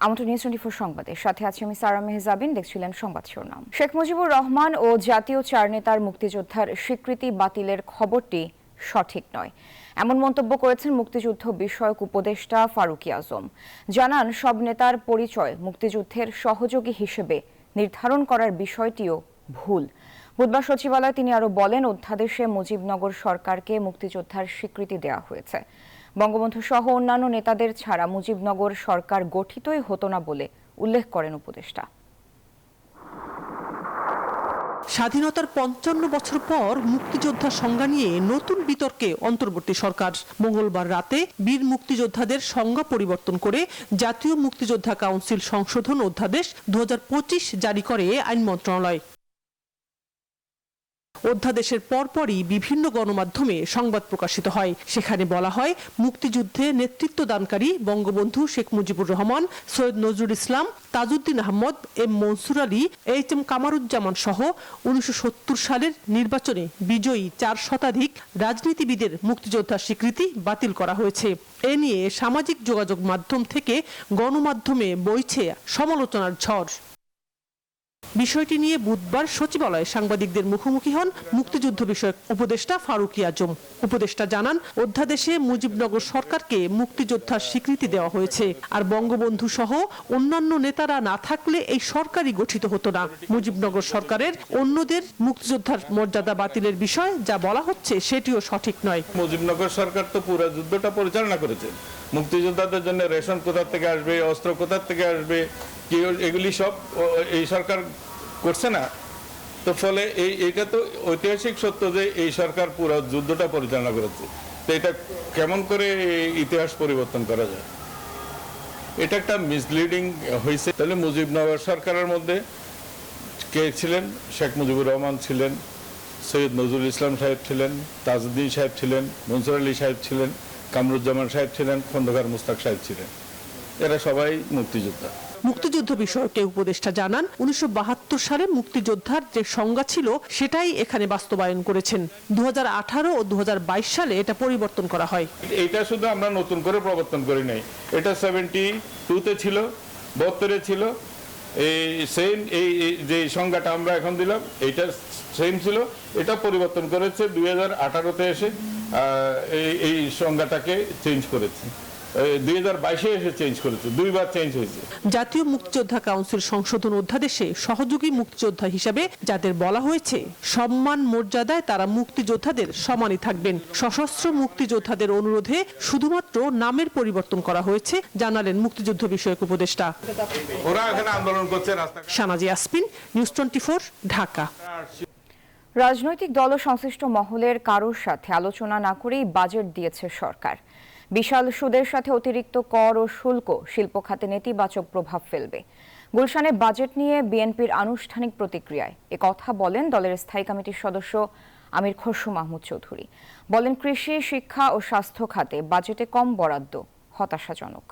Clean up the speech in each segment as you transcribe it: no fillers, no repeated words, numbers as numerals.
আমন্ত্রণ নিউজ 24 সংবাদের সাথে আছি আমি সারা মেহজাবিন। দেখছিলেন সংবাদ শিরোনাম। শেখ মুজিবুর রহমান ও জাতীয় চার নেতার মুক্তিযোদ্ধার স্বীকৃতি বাতিলের খবরটি সঠিক নয়, এমন মন্তব্য করেছেন মুক্তিযুদ্ধ বিষয়ক উপদেষ্টা ফারুকী আজম। জানান, সব নেতার পরিচয় মুক্তিযুদ্ধের সহযোগী হিসেবে নির্ধারণ করার বিষয়টিও ভুল। বুধবার সচিবালয়ে তিনি আরও বলেন, অধ্যাদেশে মুজিবনগর সরকারকে মুক্তিযোদ্ধার স্বীকৃতি দেওয়া হয়েছে। বঙ্গবন্ধু সহ অন্যান্য নেতাদের ছাড়া মুজিবনগর সরকার গঠিতই হতো না বলে উল্লেখ করেন উপদেষ্টা। স্বাধীনতার ৫৫ বছর পর মুক্তিযোদ্ধা সংজ্ঞা নিয়ে নতুন বিতর্কে অন্তর্বর্তী সরকার। মঙ্গলবার রাতে বীর মুক্তিযোদ্ধাদের সংজ্ঞা পরিবর্তন করে জাতীয় মুক্তিযোদ্ধা কাউন্সিল সংশোধন অধ্যাদেশ ২০২৫ জারি করে আইন মন্ত্রণালয়। অধ্যাদেশের পরপরই বিভিন্ন গণমাধ্যমে সংবাদ প্রকাশিত হয়। সেখানে বলা হয়, মুক্তিযুদ্ধে নেতৃত্ব দানকারী বঙ্গবন্ধু শেখ মুজিবুর রহমান, সৈয়দ নজরুল ইসলাম, তাজউদ্দিন আহমদ, এম মনসুর আলী, এইচ.এম. কামারুজ্জামান সহ ১৯৭০ সালের নির্বাচনে বিজয়ী ৪ শতাধিক রাজনীতিবিদের মুক্তিযোদ্ধার স্বীকৃতি বাতিল করা হয়েছে। এ নিয়ে সামাজিক যোগাযোগ মাধ্যম থেকে গণমাধ্যমে বইছে সমালোচনার ঝড়। বিষয়টি নিয়ে বুধবার সচিবালয়ে সাংবাদিকদের মুখোমুখি হন মুক্তিযুদ্ধ বিষয়ক উপদেষ্টা ফারুকী আজম। উপদেষ্টা জানান, অধ্যাদেশে মুজিবনগর সরকারকে মুক্তিযোদ্ধার স্বীকৃতি দেওয়া হয়েছে, আর বঙ্গবন্ধু সহ অন্যান্য নেতারা না থাকলে এই সরকারই গঠিত হতো না। মুজিবনগর সরকারের অন্যদের মুক্তিযোদ্ধার মর্যাদা বাতিলের বিষয় যা বলা হচ্ছে সেটিও সঠিক নয়। মুজিবনগর সরকার তো পুরো যুদ্ধটা পরিচালনা করেছে। মুক্তিযোদ্ধাদের জন্য রেশন কোথা থেকে আসবে, অস্ত্র কোথা থেকে আসবে, এগুলি সব এই সরকার করছে না। তো ফলে এইটা তো ঐতিহাসিক সত্য যে এই সরকার পুরো যুদ্ধটা পরিচালনা করেছে। তো এটা কেমন করে ইতিহাস পরিবর্তন করা যায়? এটা একটা মিসলিডিং হয়েছে। তাহলে মুজিবনগর সরকারের মধ্যে কে ছিলেন? শেখ মুজিবুর রহমান ছিলেন, সৈয়দ নজরুল ইসলাম সাহেব ছিলেন, তাজউদ্দিন সাহেব ছিলেন, মনসুর আলী সাহেব ছিলেন, কামরুজ্জামান সাহেব ছিলেন, খন্দকার মুস্তাক সাহেব ছিলেন। এরা সবাই মুক্তিযোদ্ধা। মুক্তিযুদ্ধ বিষয়ক উপদেষ্টা জানান, ১৯৭২ সালে মুক্তিযোদ্ধার যে সংজ্ঞা ছিল সেটাই এখানে বাস্তবায়ন করেছেন। ২০১৮ ও ২০২২ সালে এটা পরিবর্তন করা হয়। এটা শুধু আমরা নতুন করে প্রবর্তন করি নাই, এটা 72-তে ছিল, 72-এ ছিল। এই সেম এই যে সংজ্ঞাটা আমরা এখন দিলাম এইটা সেম ছিল, এটা পরিবর্তন করেছে 2018-তে এসে এই সংজ্ঞাটাকে চেঞ্জ করেছে। 2022-এ এসে চেঞ্জ করেছে, দুইবার চেঞ্জ হয়েছে। জাতীয় মুক্তিযোদ্ধা কাউন্সিল সংশোধন অধ্যাদেশে সহযোগী মুক্তিযোদ্ধা হিসাবে যাদের বলা হয়েছে, সম্মান মর্যাদায় তারা মুক্তিযোদ্ধাদের সমানই থাকবেন। সশস্ত্র মুক্তিযোদ্ধাদের অনুরোধে শুধুমাত্র নামের পরিবর্তন করা হয়েছে, জানালেন মুক্তিযুদ্ধ বিষয়ক উপদেষ্টা। ওরা এখানে আন্দোলন করছে। শানাজি আসপিন, নিউজ 24, ঢাকা। রাজনৈতিক দল ও সংশ্লিষ্ট মহলের কারোর সাথে আলোচনা না করেই বাজেট দিয়েছে সরকার। বিশাল সুদের সাথে অতিরিক্ত কর ও শুল্ক শিল্প খাতে নেতিবাচক প্রভাব ফেলবে। গুলশানে বাজেট নিয়ে বিএনপির আনুষ্ঠানিক প্রতিক্রিয়ায় কথা বলেন দলের স্থায়ী কমিটির সদস্য আমির খসরু মাহমুদ চৌধুরী। বলেন, কৃষি, শিক্ষা ও স্বাস্থ্য খাতে বাজেটে কম বরাদ্দ হতাশাজনক।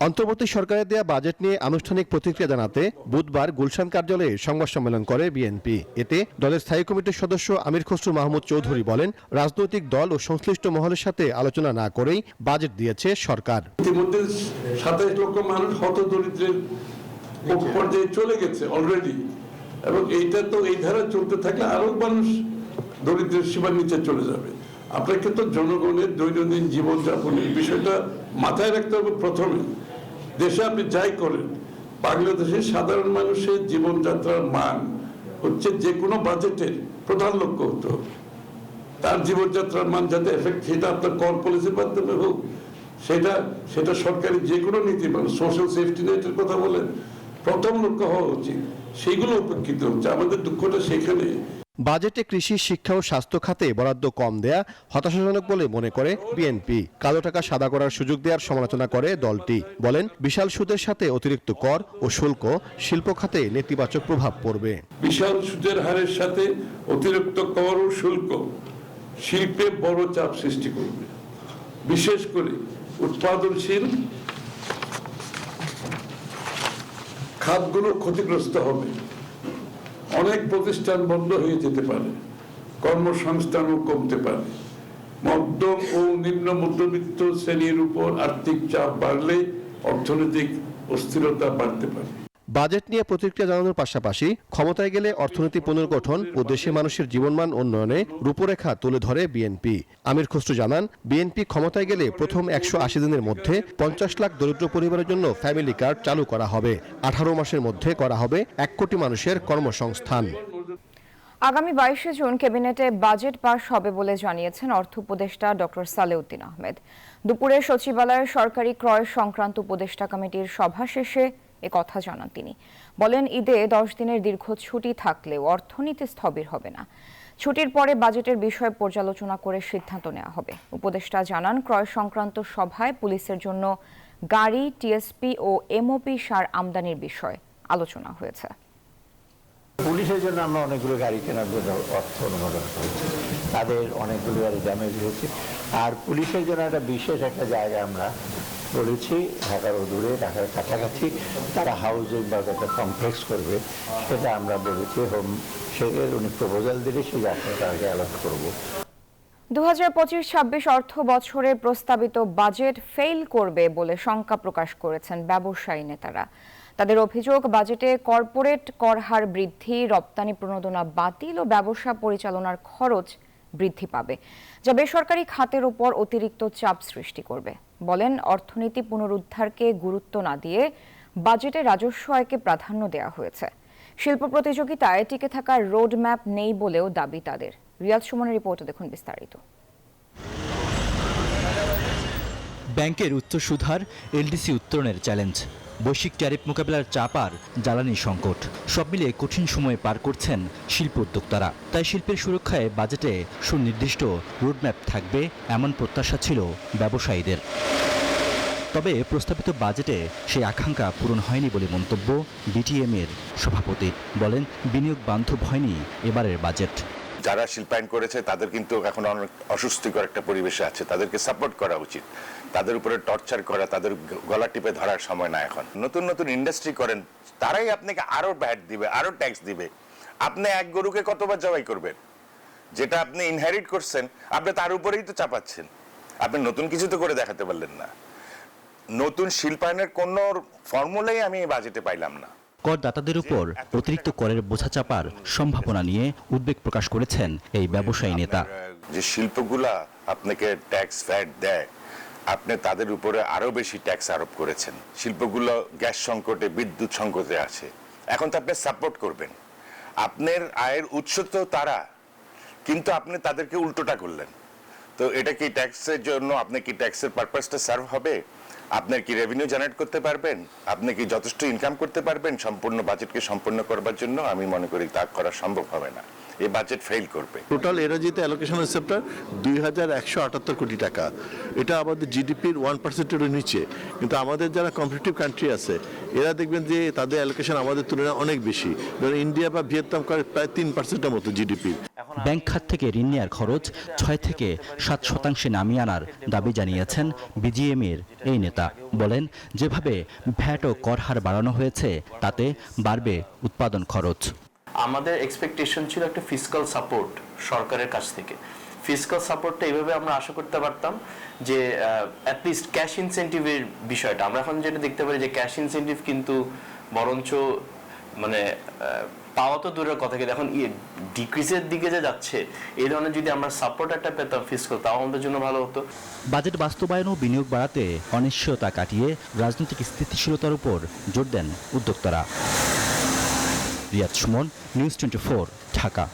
অন্তর্বর্তী সরকারের দেয়া বাজেট নিয়ে আনুষ্ঠানিক প্রতিক্রিয়া জানাতে বুধবার গুলশান কার্যালয়ে সংবাদ সম্মেলন করে বিএনপি। এতে দলের স্থায়ী কমিটির সদস্য আমির খসরু মাহমুদ চৌধুরী বলেন, রাজনৈতিক দল ও সংশ্লিষ্ট মহলের সাথে আলোচনা না করেই বাজেট দিয়েছে সরকার। ইতিমধ্যে ২৭ লক্ষ মানুষ হতদরিদ্রের পর্যায়ে চলে গেছে অলরেডি, এবং এইটা তো এই ধারা চলতে থাকলে আরো মানুষ দরিদ্রের সীমার নিচে চলে যাবে। আপনাকে তো জনগণের দৈনন্দিন জীবনযাপনের বিষয়টা মাথায় রাখতে হবে। প্রথমে দেশে আপনি যাই করেন, বাংলাদেশের সাধারণ মানুষের জীবনযাত্রার মান হচ্ছে যে কোনো বাজেটের প্রধান লক্ষ্য হতো। তার জীবনযাত্রার মান যাতে এফেক্ট, সেটা আপনার কর পলিসির মাধ্যমে হোক, সেটা সরকারি যে কোনো নীতি, মানে সোশ্যাল সেফটি নেটের কথা বলেন, প্রথম লক্ষ্য হওয়া উচিত। সেগুলো উপেক্ষিত হচ্ছে। আমাদের দুঃখটা সেখানে। বাজেটে কৃষি, শিক্ষা ও স্বাস্থ্য খাতে বরাদ্দ কম দেয়া হতাশাজনক বলে মনে করে বিএনপি। কালো টাকা সাদা করার সুযোগ দেওয়ার সমালোচনা করে দলটি। বলেন, বিশাল সুদের সাথে অতিরিক্ত কর ও শুল্ক শিল্প খাতে নেতিবাচক প্রভাব পড়বে। বিশাল সুদের হারের সাথে অতিরিক্ত কর ও শুল্ক শিল্পে বড় চাপ সৃষ্টি করবে। বিশেষ করে উৎপাদনশীল খাতগুলো ক্ষতিগ্রস্ত হবে। অনেক প্রতিষ্ঠান বন্ধ হয়ে যেতে পারে, কর্মসংস্থানও কমতে পারে। মধ্যম ও নিম্ন মধ্যবিত্ত শ্রেণীর উপর আর্থিক চাপ বাড়লে অর্থনৈতিক অস্থিরতা বাড়তে পারে। বাজেট নিয়ে প্রতিক্রিয়া জানানোর পাশাপাশি ক্ষমতায় গেলে অর্থনীতি পুনর্গঠন ও দেশের মানুষের জীবনমান উন্নয়নে রূপরেখা তুলে ধরে বিএনপি। আমির খসরু জানান, বিএনপি ক্ষমতায় গেলে প্রথম 180 দিনের মধ্যে 50 লাখ দরিদ্র পরিবারের জন্য ফ্যামিলি কার্ড চালু করা হবে। 18 মাসের মধ্যে করা হবে 1 কোটি মানুষের কর্মসংস্থান। আগামী 22শে জুন ক্যাবিনেটে বাজেট পাস হবে বলে জানিয়েছেন অর্থ উপদেষ্টা ডক্টর সালেউদ্দিন আহমেদ। দুপুরে সচিবালয়ে সরকারি ক্রয় সংক্রান্ত উপদেষ্টা কমিটির সভা শেষে কথা জানান তিনি। বলেন, ঈদে 10 দিনের দীর্ঘ ছুটি থাকলেও অর্থনীতি স্থবির হবে না। ছুটির পরে বাজেটের বিষয়ে পর্যালোচনা করে সিদ্ধান্ত নেওয়া হবে। উপদেষ্টা জানান, ক্রয় সংক্রান্ত সভায় পুলিশের জন্য গাড়ি, টিএসপি ও এমওপি সার আমদানির বিষয়ে আলোচনা হয়েছে। পুলিশের জন্য আমরা অনেকগুলো গাড়ি কেনার জন্য অর্থ অনুমোদন করেছি, তাদের অনেকগুলো গাড়ি ড্যামেজ হয়েছে। আর পুলিশের জন্য একটা বিশেষ একটা জায়গা আমরা বলেছি, ঢাকার দূরে, ঢাকার কাছাকাছি তারা হাউজিং বা একটা কমপ্লেক্স করবে, সেটা আমরা বলেছি। হোম সেটার উনি প্রপোজাল দিলে সেই জায়গাটা তাকে অ্যালট করবো। 2025-26 অর্থ বছরে প্রস্তাবিত বাজেট ফেল করবে বলে শঙ্কা প্রকাশ করেছেন ব্যবসায়ী নেতারা। তাদের অভিযোগ, বাজেটে কর্পোরেট কর হার বৃদ্ধি, রপ্তানি প্রণোদনা বাতিল ও ব্যবসা পরিচালনার খরচ বৃদ্ধি পাবে, যা বেসরকারি খাতের উপর অতিরিক্ত চাপ সৃষ্টি করবে। বলেন, অর্থনীতি পুনরুদ্ধারকে গুরুত্ব না দিয়ে বাজেটে রাজস্ব আয়কে প্রাধান্য দেওয়া হয়েছে। শিল্প প্রতিযোগিতায় টিকে থাকার রোডম্যাপ নেই বলেও দাবি তাদের। রিয়াদ সুমনের রিপোর্টে দেখুন বিস্তারিত। ব্যাংকের উচ্চ সুদহার, এলডিসি উত্তরণের চ্যালেঞ্জ, বৈশ্বিক ট্যারিফ মোকাবেলার চাপ আর জ্বালানি সংকট, সব মিলিয়ে কঠিন সময় পার করছেন শিল্প উদ্যোক্তারা। তাই শিল্পের সুরক্ষায় বাজেটে সুনির্দিষ্ট রোডম্যাপ থাকবে এমন প্রত্যাশা ছিল ব্যবসায়ীদের। তবে প্রস্তাবিত বাজেটে সেই আকাঙ্ক্ষা পূরণ হয়নি বলে মন্তব্য বিটিএম-এর সভাপতি। বলেন, বিনিয়োগ বান্ধব হয়নি এবারের বাজেট। যারা শিল্পায়ন করেছে তাদের কিন্তু এখন অনেক অস্বস্তিকর একটা পরিবেশে আছে, তাদেরকে সাপোর্ট করা উচিত। তাদের উপরে টর্চার করা, তাদের গলা টিপে ধরার সময় না এখন। নতুন নতুন ইন্ডাস্ট্রি করেন, তারাই আপনাকে আরো ভ্যাট দিবে, আরো ট্যাক্স দিবে। আপনি এক গরুকে কতবার জবাই করবেন? যেটা আপনি ইনহেরিট করছেন, আপনি তার উপরেই তো চাপাচ্ছেন। আপনি নতুন কিছু তো করে দেখাতে পারলেন না। নতুন শিল্পায়নের কোন ফর্মুলাই আমি এই বাজেটে পাইলাম না। করদাতাদের উপর অতিরিক্ত করের বোঝা চাপার সম্ভাবনা নিয়ে উদ্বেগ প্রকাশ করেছেন এই ব্যবসায়ী নেতা। যে শিল্পগুলা আপনাকে ট্যাক্স ভ্যাট দেয়, আপনি তাদের উপরে আরো বেশি ট্যাক্স আরোপ করেছেন। শিল্পগুলো গ্যাস সংকটে, বিদ্যুৎ সংকটে আছে, এখন তো আপনি সাপোর্ট করবেন। আপনার আয়ের উৎস তো তারা, কিন্তু আপনি তাদেরকে উল্টোটা করলেন। তো এটা কি ট্যাক্সের জন্য, আপনি কি ট্যাক্সের পারপাসটা সার্ভ হবে? আপনার কি রেভিনিউ জেনারেট করতে পারবেন? আপনি কি যথেষ্ট ইনকাম করতে পারবেন সম্পূর্ণ বাজেটকে সম্পূর্ণ করবার জন্য? আমি মনে করি তা করা সম্ভব হবে না। এই বাজেট ফেল করবে। টোটাল এনার্জিতে অ্যালোকেশন হচ্ছে আপনার 2178 কোটি টাকা। এটা আমাদের জিডিপির 1%-এরও নিচে। কিন্তু আমাদের যারা কম্পিটিটিভ কান্ট্রি আছে, এরা দেখবেন যে তাদের অ্যালোকেশন আমাদের তুলনায় অনেক বেশি। ধরুন ইন্ডিয়া বা ভিয়েতনাম করে প্রায় 3%-এর মতো জিডিপি। ব্যাংক খাত থেকে ঋণ নেওয়ার খরচ 6 থেকে 7% নামিয়ে আনার দাবি জানিয়েছেন বিজিএম-এর এই নেতা। বলেন, যেভাবে ভ্যাট ও কর হার বাড়ানো হয়েছে, তাতে বাড়বে উৎপাদন খরচ। আমাদের এক্সপেকটেশন ছিল একটা ফিসকাল সাপোর্ট সরকারের কাছ থেকে। ফিসকাল সাপোর্টটা এইভাবে আমরা আশা করতে পারতাম যে অ্যাটলিস্ট ক্যাশ ইনসেন্টিভের বিষয়টা, আমরা এখন যেটা দেখতে পারি যে ক্যাশ ইনসেন্টিভ কিন্তু বরঞ্চ মানে পাওয়া তো দূরের কথা, কিন্তু এখন ডিক্রিজের দিকে যে যাচ্ছে, এই ধরনের যদি আমরা সাপোর্ট একটা পেতাম ফিসকাল, তাও আমাদের জন্য ভালো হতো। বাজেট বাস্তবায়ন ও বিনিয়োগ বাড়াতে অনিশ্চয়তা কাটিয়ে রাজনৈতিক স্থিতিশীলতার উপর জোর দেন উদ্যোক্তারা। রিয়াদ সুমন, নিউজ 24, ঢাকা।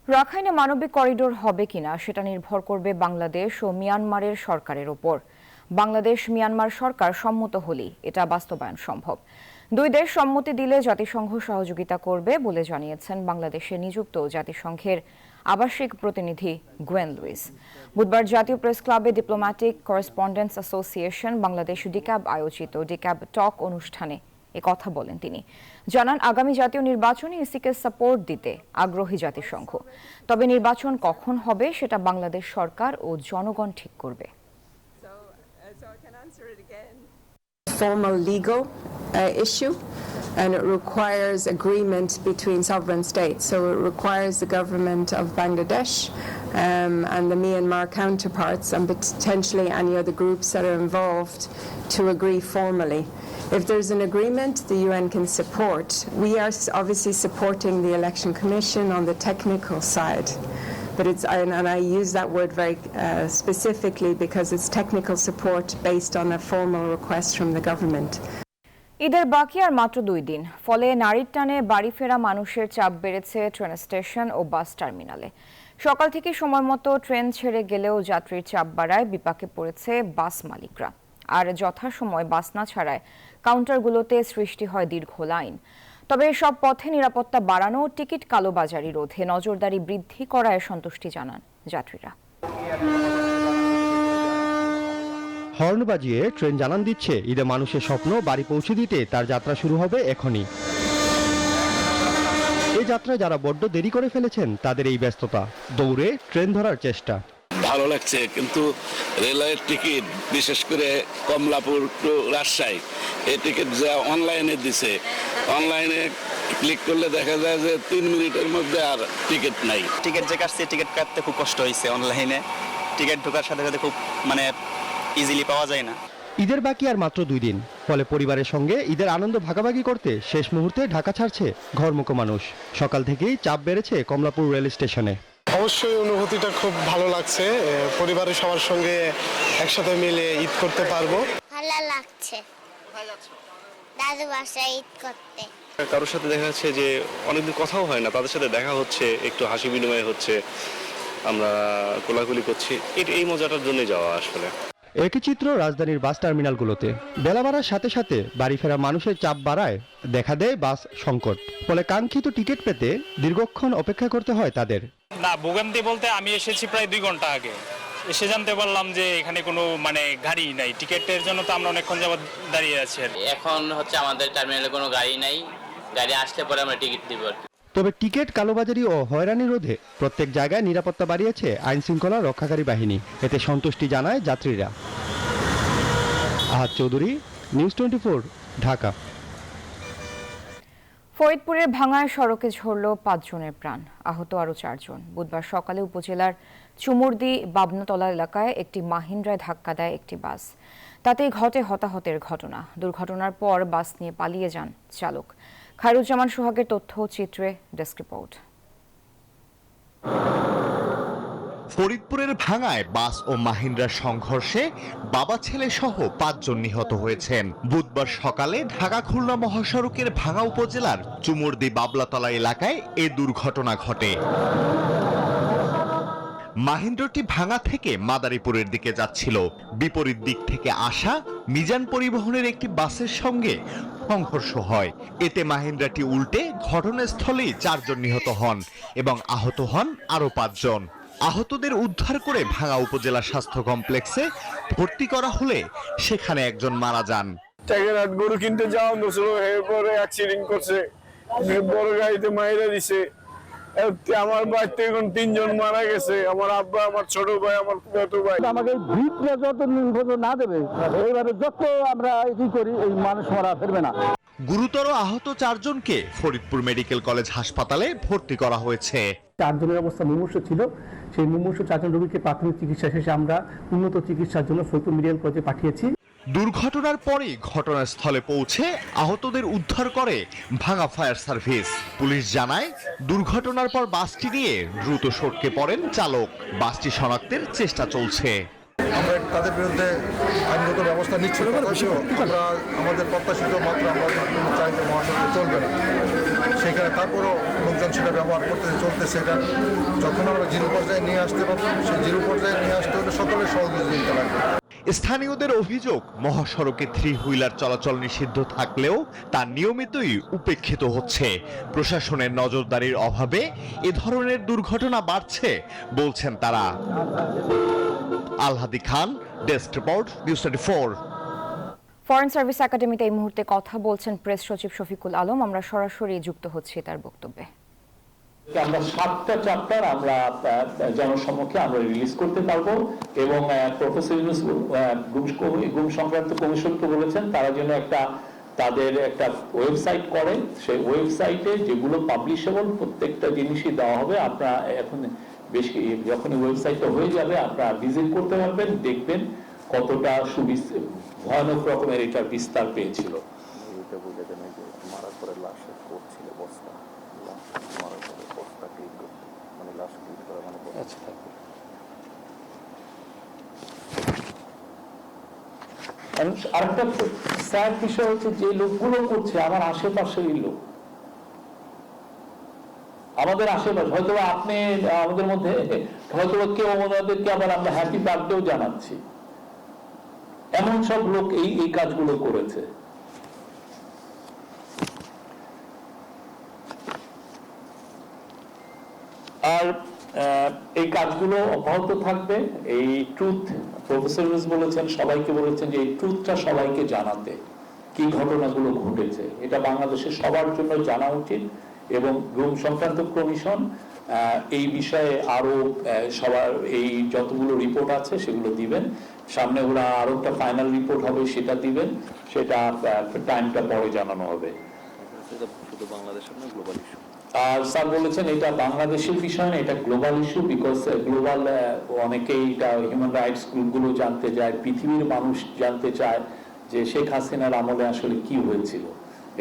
রাখাইনে মানবিক করিডোর হবে কিনা সেটা নির্ভর করবে বাংলাদেশ ও মিয়ানমারের সরকারের উপর। বাংলাদেশ মিয়ানমার সরকার সম্মত হলেই এটা বাস্তবায়ন সম্ভব। দুই দেশ সম্মতি দিলে জাতিসংঘ সহযোগিতা করবে বলে জানিয়েছেন বাংলাদেশে নিযুক্ত জাতিসংঘের আবাসিক প্রতিনিধি গোয়েন লুইস। বুধবার জাতীয় প্রেস ক্লাবে diplomatic correspondents association Bangladesh DCAB আয়োজিত ডিক্যাব টক অনুষ্ঠানে কথা বলেন তিনি। জানান, আগামী জাতীয় নির্বাচনে ইসিকে সাপোর্ট দিতে আগ্রহী জাতিসংঘ। তবে নির্বাচন কখন হবে সেটা বাংলাদেশ সরকার ও জনগণ ঠিক করবে। Formal legal issue, and it requires agreement between sovereign states. So it requires the government of Bangladesh and the Myanmar counterparts and potentially any other groups that are involved to agree formally. If there's an agreement the UN can support, we are obviously supporting the Election Commission on the technical side. But and I use that word very specifically because it's technical support based on a formal request from the government. ঈদের বাকি আর মাত্র 2 দিন, ফলে নারীর টানে বাড়ি ফেরা মানুষের চাপ বেড়েছে ট্রেন স্টেশন ও বাস টার্মিনালে। সকাল থেকে সময় মতো ট্রেন ছেড়ে গেলেও যাত্রীর চাপ বাড়ায় বিপাকে পড়েছে বাস মালিকরা। আর যথাসময় বাস না ছাড়ায় কাউন্টারগুলোতে সৃষ্টি হয় দীর্ঘ লাইন। তবে সব পথে নিরাপত্তা বাড়ানো, টিকিট কালোবাজারি রোধে নজরদারি বৃদ্ধি করায় সন্তুষ্টি জানান যাত্রীরা। হর্ন বাজিয়ে ট্রেন জানান দিচ্ছে ঈদে মানুষের স্বপ্ন বাড়ি পৌঁছে দিতে তার যাত্রা শুরু হবে এখনই। এই যাত্রায় যারা বড্ড দেরি করে ফেলেছেন তাদের এই ব্যস্ততা, দৌড়ে ট্রেন ধরার চেষ্টা। ভালো লাগছে, কিন্তু রেলের টিকিট বিশেষ করে কমলাপুর টু রাজশাহী এই টিকিট যা অনলাইনে দিছে, অনলাইনে ক্লিক করলে দেখা যায় যে 3 মিনিটের মধ্যে আর টিকিট নাই। টিকিট যে কাটছে টিকিট কাটতে খুব কষ্ট হয়েছে, অনলাইনে টিকিট ঢোকার সাথে সাথে খুব ইজিলি পাওয়া যায় না। ঈদের বাকি আর মাত্র 2 দিন, ফলে পরিবারের সঙ্গে ঈদের আনন্দ ভাগাভাগি করতে শেষ মুহূর্তে ঢাকা ছাড়ছে ঘরমুখো মানুষ। সকাল থেকেই চাপ বেড়েছে কমলাপুর রেল স্টেশনে। অবশ্যই অনুভূতিটা খুব ভালো লাগছে, পরিবারের সবার সঙ্গে একসাথে মিলে ঈদ করতে পারবো। ভালো লাগছে দাদু বাসায় ঈদ করতে। কারোর সাথে দেখা যাচ্ছে যে অনেকদিন কথাও হয় না, তাদের সাথে দেখা হচ্ছে, একটু হাসি বিনিময় হচ্ছে, আমরা কোলাকুলি করছি, এই মজাটার জন্য যাওয়া আসলে। একই চিত্র রাজধানীর বাস টার্মিনালগুলোতে। বেলা বাড়ার সাথে সাথে বাড়ি ফেরা মানুষের চাপ বাড়ায় দেখা দেয় বাস সংকট, ফলে কাঙ্ক্ষিত টিকিট পেতে দীর্ঘক্ষণ অপেক্ষা করতে হয় তাদের। না, ভোগান্তি বলতে আমি এসেছি প্রায় 2 ঘন্টা আগে, এসে জানতে পারলাম যে এখানে কোনো গাড়ি নাই। টিকিটের জন্য তো আমরা অনেকক্ষণ যাবত দাঁড়িয়ে আছি। এখন হচ্ছে আমাদের টার্মিনালে কোনো গাড়ি নাই, গাড়ি আসলে পরে আমরা টিকিট দিব। তবে টিকিট কালোবাজারি ও হয়রানি রোধে প্রত্যেক জায়গায় নিরাপত্তা বাড়িয়েছে আইন শৃঙ্খলা রক্ষাকারী বাহিনী। এতে সন্তুষ্টি জানায় যাত্রীরা। আহাদ চৌধুরী, নিউজ 24, ঢাকা। ফরিদপুরের ভাঙায় সড়কে ঝরল 5 জনের প্রাণ, আহত আরও 4 জন। বুধবার সকালে উপজেলার চুমুরদি বাবনাতলা এলাকায় একটি মাহিন্দ্রায় ধাক্কা দেয় একটি বাস। তাতেই ঘটে হতাহতের ঘটনা। দুর্ঘটনার পর বাস নিয়ে পালিয়ে যান চালক। খায়রুজ্জামান সোহাগের তথ্য চিত্রে ডেস্ক রিপোর্ট। ফরিদপুরের ভাঙায় বাস ও মাহিন্দ্রার সংঘর্ষে বাবা ছেলে সহ 5 জন নিহত হয়েছেন। বুধবার সকালে ঢাকা খুলনা মহাসড়কের ভাঙা উপজেলার চুমুরদি বাবলাতলা এলাকায় এ দুর্ঘটনা ঘটে। মাহিন্দ্রটি ভাঙা থেকে মাদারীপুরের দিকে যাচ্ছিল। বিপরীত দিক থেকে আসা মিজান পরিবহনের একটি বাসের সঙ্গে সংঘর্ষ হয়। এতে মাহিন্দ্রাটি উল্টে ঘটনাস্থলেই 4 জন নিহত হন এবং আহত হন আরও 5 জন। আহতদের উদ্ধার করে ভাঙা উপজেলা স্বাস্থ্য কমপ্লেক্সে ভর্তি করা হলে সেখানে একজন মারা যান। টাকারহাট গরু কিনতে যাওয়া হচ্ছিল, এরপরে অ্যাক্সিডেন্ট করছে, বড় গাড়িতে মাইরা দিছে। আমার বাড়িতে এখন 3 জন মারা গেছে, আমার আব্বা, আমার ছোট ভাই, আমার ছোট ভাই। আমাকে ভিড়টা যত না দেবে, এইভাবে যত আমরা কি করি এই মানুষ মারা ফেলবে না। গুরুতর আহত 4 জনকে ফরিদপুর মেডিকেল কলেজ হাসপাতালে ভর্তি করা হয়েছে। 4 জনের অবস্থা মুমূর্ষ ছিল। সেই মুমূর্ষ 4 জন রোগীকে প্রাথমিক চিকিৎসা শেষে আমরা উন্নত চিকিৎসার জন্য ফরিদপুর মেডিকেল কলেজে পাঠিয়েছি। দুর্ঘটনার পরেই ঘটনাস্থলে পৌঁছে আহতদের উদ্ধার করে ভাঙা ফায়ার সার্ভিস। পুলিশ জানায় দুর্ঘটনার পর বাসটি নিয়ে দ্রুত সটকে পড়েন চালক। বাসটি শনাক্তের চেষ্টা চলছে। আমরা তাদের বিরুদ্ধে আইনগত ব্যবস্থা নিচ্ছি। আমরা আমাদের প্রত্যাশিত মাত্রা আমরা চাইতে মহাসড়কে চলবে না, সেখানে তারপরও লোকজন সেটা ব্যবহার করতে চলতেছে। এটা যখন আমরা জিরো পর্যায়ে নিয়ে আসতে পারবো, সেই জিরো পর্যায়ে নিয়ে আসতে হলে সকলের সহযোগিতা লাগবে। স্থানীয়দের অভিযোগ, মহাসড়কে 3 হুইলার চলাচল নিষিদ্ধ থাকলেও তা নিয়মিতই উপেক্ষিত হচ্ছে। প্রশাসনের নজরদারির অভাবে এ ধরনের দুর্ঘটনা বাড়ছে বলছেন তারা। Alhadi Khan, desk report, news 24। Foreign service একাডেমিতে এই মুহূর্তে কথা বলছেন প্রেস সচিব শফিকুল আলম। আমরা সরাসরি যুক্ত হচ্ছি তার বক্তব্যে। আমরা 7টা চ্যাপ্টার আমরা জনসম্মুখে আমরা রিলিজ করতে পারবো এবং প্রফেসর ইউনূস গুম সংক্রান্ত কমিশনকে বলেছেন তারা যেন তাদের একটা ওয়েবসাইট করেন। সেই ওয়েবসাইটে যেগুলো পাবলিশেবল প্রত্যেকটা জিনিসই দেওয়া হবে। আপনারা এখন বেশি যখন ওয়েবসাইটটা হয়ে যাবে আপনারা ভিজিট করতে পারবেন, দেখবেন কতটা ভয়ানক রকমের এটার বিস্তার পেয়েছিল। আরেকটা স্যাড বিষয় হচ্ছে যে লোকগুলো করছে আমার আশেপাশেরই লোক, আমাদের আশেপাশে। হয়তো আপনি আমাদের মধ্যে হয়তো কেউ আমাদেরকে আবার আমরা হ্যাপি বার্থডেও জানাচ্ছি, এমন সব লোক এই কাজগুলো করেছে। আর এই কাজগুলো অব্যাহত থাকবে। এই ট্রুথ প্রফেসর ইউনূস বলেছেন, সবাইকে বলেছেন যে এই ট্রুথটা সবাইকে জানাতে, কি ঘটনাগুলো ঘটেছে এটা বাংলাদেশের সবার জন্য জানা উচিত। এবং গুম সংক্রান্ত কমিশন এই বিষয়ে আরো সবার এই যতগুলো রিপোর্ট আছে সেগুলো দিবেন সামনে, ওরা আরো একটা ফাইনাল রিপোর্ট হবে সেটা দিবেন, সেটা টাইমটা পরে জানানো হবে। শুধু বাংলাদেশের না, গ্লোবাল ইস্যু। আর স্যার বলেছেন এটা বাংলাদেশের বিষয় না, এটা গ্লোবাল ইস্যু, বিকজ গ্লোবাল অনেকেই এটা হিউম্যান রাইটস গ্রুপগুলো জানতে চায়, পৃথিবীর মানুষ জানতে চায় যে শেখ হাসিনার আমলে আসলে কি হয়েছিল,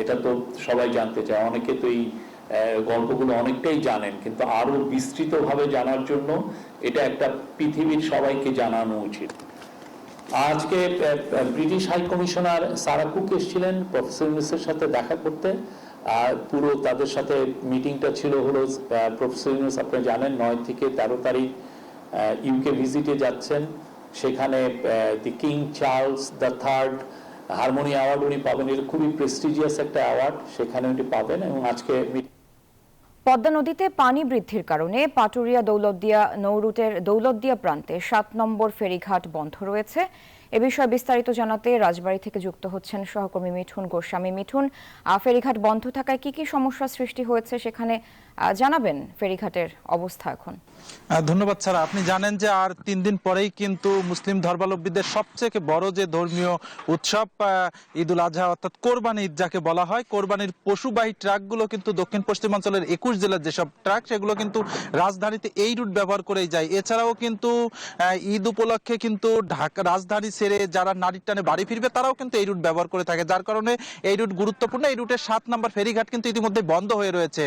এটা তো সবাই জানতে চায়। অনেকে তো এই গল্পগুলো অনেকটাই জানেন, কিন্তু আরো বিস্তৃতভাবে জানার জন্য এটা একটা পৃথিবীর সবাইকে জানানো উচিত। আজকে British high commissioner Sarah Cook এসেছিলেন প্রফেসর ইউনূসের সাথে দেখা করতে, আর পুরো তাদের সাথে মিটিংটা ছিল হলো প্রফেসর ইউনূস আপনি জানেন 9 থেকে 13 তারিখ ইউকে ভিজিটে যাচ্ছেন, সেখানে the king Charles the third harmony award উনি পাবেন, এটা খুবই প্রেস্টিজিয়াস একটা অ্যাওয়ার্ড, সেখানে উনি পাবেন। এবং আজকে পদ্মা নদীতে পানি বৃদ্ধির কারণে পাটুরিয়া দৌলতদিয়া নৌরুটের দৌলতদিয়া প্রান্তে 7 নম্বর ফেরিঘাট বন্ধ রয়েছে। এ বিষয়ে বিস্তারিত জানাতে রাজবাড়ী থেকে যুক্ত হচ্ছেন সহকর্মী মিঠুন গোস্বামী। মিঠুন, ফেরিঘাট বন্ধ থাকায় কি কি সমস্যার সৃষ্টি হয়েছে সেখানে জানাবেন ফেরিঘাটের অবস্থা এখন? ধন্যবাদ স্যার। আপনি জানেন যে আর 3 দিন পরেই কিন্তু মুসলিম ধর্মাবলম্বীদের সবচেয়ে বড় যে ধর্মীয় উৎসব ঈদুল আজহা অর্থাৎ কোরবানি ঈদ যাকে বলা হয়, কোরবানির পশুবাহী ট্রাকগুলো কিন্তু দক্ষিণ পশ্চিমাঞ্চলের 21 জেলার যেসব ট্রাক সেগুলো কিন্তু রাজধানীতে এই রুট ব্যবহার করেই যায়। এছাড়াও কিন্তু ঈদ উপলক্ষে কিন্তু ঢাকা রাজধানী ছেড়ে যারা নারীর টানে বাড়ি ফিরবে তারাও কিন্তু এই রুট ব্যবহার করে থাকে, যার কারণে এই রুট গুরুত্বপূর্ণ। এই রুটের 7 নম্বর ফেরিঘাট কিন্তু ইতিমধ্যে বন্ধ হয়ে রয়েছে।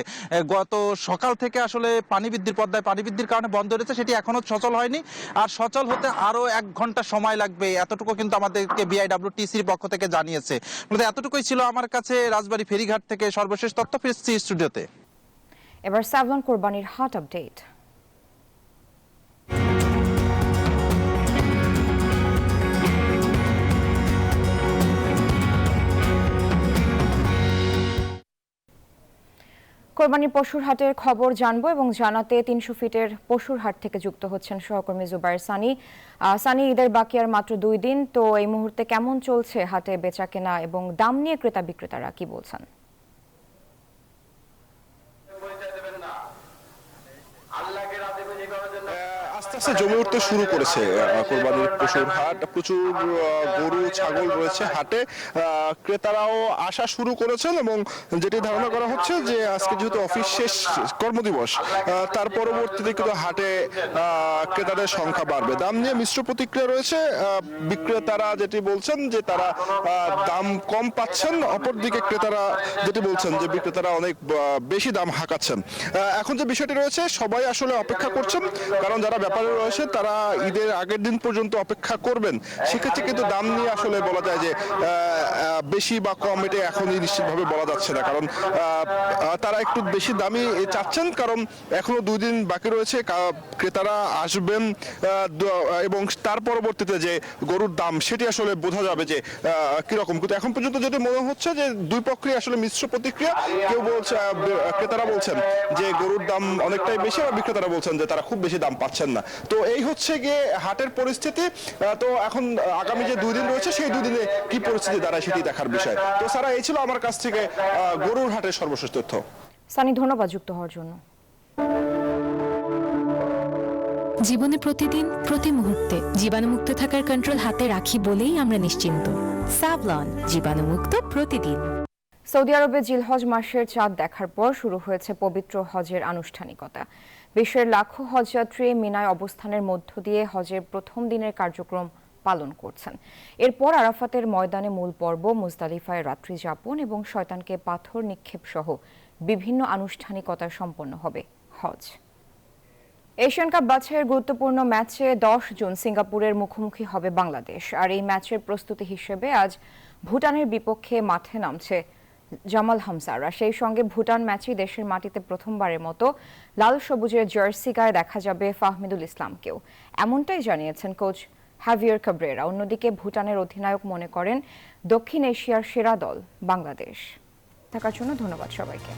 গত সকাল থেকে আসলে পানি বৃদ্ধির পদ্মায় পানি বৃদ্ধির কারণে বন্ধ রয়েছে, সেটি এখনো সচল হয়নি, আর সচল হতে আরো 1 ঘন্টা সময় লাগবে, এতটুকু কিন্তু আমাদেরকে বিআইডব্লিউটিসির পক্ষ থেকে জানিয়েছে। এতটুকুই ছিল আমার কাছে রাজবাড়ী ফেরিঘাট থেকে সর্বশেষ তথ্য। ফিরছি স্টুডিওতে। এবার সাভলন কোরবানির হাট আপডেট। কোরবানির পশুর হাটের খবর জানবো এবং জানাতে 300 ফিটের পশুর হাট থেকে যুক্ত হচ্ছেন সহকর্মী জুবাইর সানি। সানি, ঈদের বাকি আর মাত্র 2 দিন, তো এই মুহূর্তে কেমন চলছে হাটে বেচা কেনা এবং দাম নিয়ে ক্রেতা বিক্রেতারা কি বলছেন? আস্তে আস্তে জমে উঠতে শুরু করেছে কোরবানির পশুর হাট। প্রচুর গরু ছাগল রয়েছে হাটে, ক্রেতারাও আসা শুরু করেছেন এবং যেটি ধারণা করা হচ্ছে যে আজকে যেহেতু অফিস শেষ কর্মদিবস, তার পরবর্তীতে কিন্তু হাটে ক্রেতাদের সংখ্যা বাড়বে। দাম নিয়ে মিশ্র প্রতিক্রিয়া রয়েছে। বিক্রেতারা যেটি বলছেন যে তারা দাম কম পাচ্ছেন, অপরদিকে ক্রেতারা যেটি বলছেন যে বিক্রেতারা অনেক বেশি দাম হাঁকাচ্ছেন। এখন যে বিষয়টি রয়েছে সবাই আসলে অপেক্ষা করছেন, কারণ যারা ব্যাপারে রয়েছে তারা ঈদের আগের দিন পর্যন্ত অপেক্ষা করবেন। সেক্ষেত্রে কিন্তু দাম নিয়ে আসলে বলা যায় যে বেশি বা কম এটা এখনই নিশ্চিতভাবে বলা যাচ্ছে না, কারণ তারা একটু বেশি দামই চাচ্ছেন, কারণ এখনো 2 দিন বাকি রয়েছে। ক্রেতারা আসবেন এবং তার পরবর্তীতে যে গরুর দাম সেটি আসলে বোঝা যাবে যে কিরকম। কিন্তু এখন পর্যন্ত যেটি মনে হচ্ছে যে দুই পক্ষই আসলে মিশ্র প্রতিক্রিয়া। কেউ বলছে, ক্রেতারা বলছেন যে গরুর দাম অনেকটাই বেশি, আর বিক্রেতারা বলছেন যে তারা খুব বেশি দাম পাচ্ছেন না। তো এই হচ্ছে গিয়ে হাটের পরিস্থিতি। তো এখন আগামী যে 2 দিন রয়েছে সেই 2 দিনে কি পরিস্থিতি দাঁড়ায় সেটি দেখার বিষয়। তো সারা, এই ছিল আমার কাছ থেকে গরুর হাটের সর্বশেষ তথ্য। সানি, ধন্যবাদ যুক্ত হওয়ার জন্য। জীবনে প্রতিদিন প্রতি মুহূর্তে জীবাণুমুক্ত থাকার কন্ট্রোল হাতে রাখি বলেই আমরা নিশ্চিন্ত। সাভলন, জীবাণুমুক্ত প্রতিদিন। সৌদি আরবে জিলহজ মাসের চাঁদ দেখার পর শুরু হয়েছে পবিত্র হজের আনুষ্ঠানিকতা। বিশ্বের লাখো হজযাত্রী মিনায় অবস্থানের মধ্য দিয়ে হজের প্রথম দিনের কার্যক্রম পালন করছেন। এরপর আরাফাতের ময়দানে মূল পর্ব, মুজদালিফায় রাত্রি যাপন এবং শয়তানকে পাথর নিক্ষেপ সহ বিভিন্ন আনুষ্ঠানিকতা সম্পন্ন হবে হজ। এশিয়ান কাপ বাছাইয়ের গুরুত্বপূর্ণ ম্যাচে 10 জুন সিঙ্গাপুরের মুখোমুখি হবে বাংলাদেশ। আর এই ম্যাচের প্রস্তুতি হিসেবে আজ ভুটানের বিপক্ষে মাঠে নামছে জামাল হামজারা। সেই সঙ্গে ভুটান ম্যাচে দেশের মাটিতে প্রথমবারের মতো লাল সবুজের জার্সি গায়ে দেখা যাবে ফাহমিদুল ইসলামকেও, এমনটাই জানিয়েছেন কোচ হাভিয়ার কাবরেরা। অন্যদিকে ভুটানের অধিনায়ক মনে করেন দক্ষিণ এশিয়ার সেরা দল বাংলাদেশ। থাকার জন্য ধন্যবাদ সবাইকে।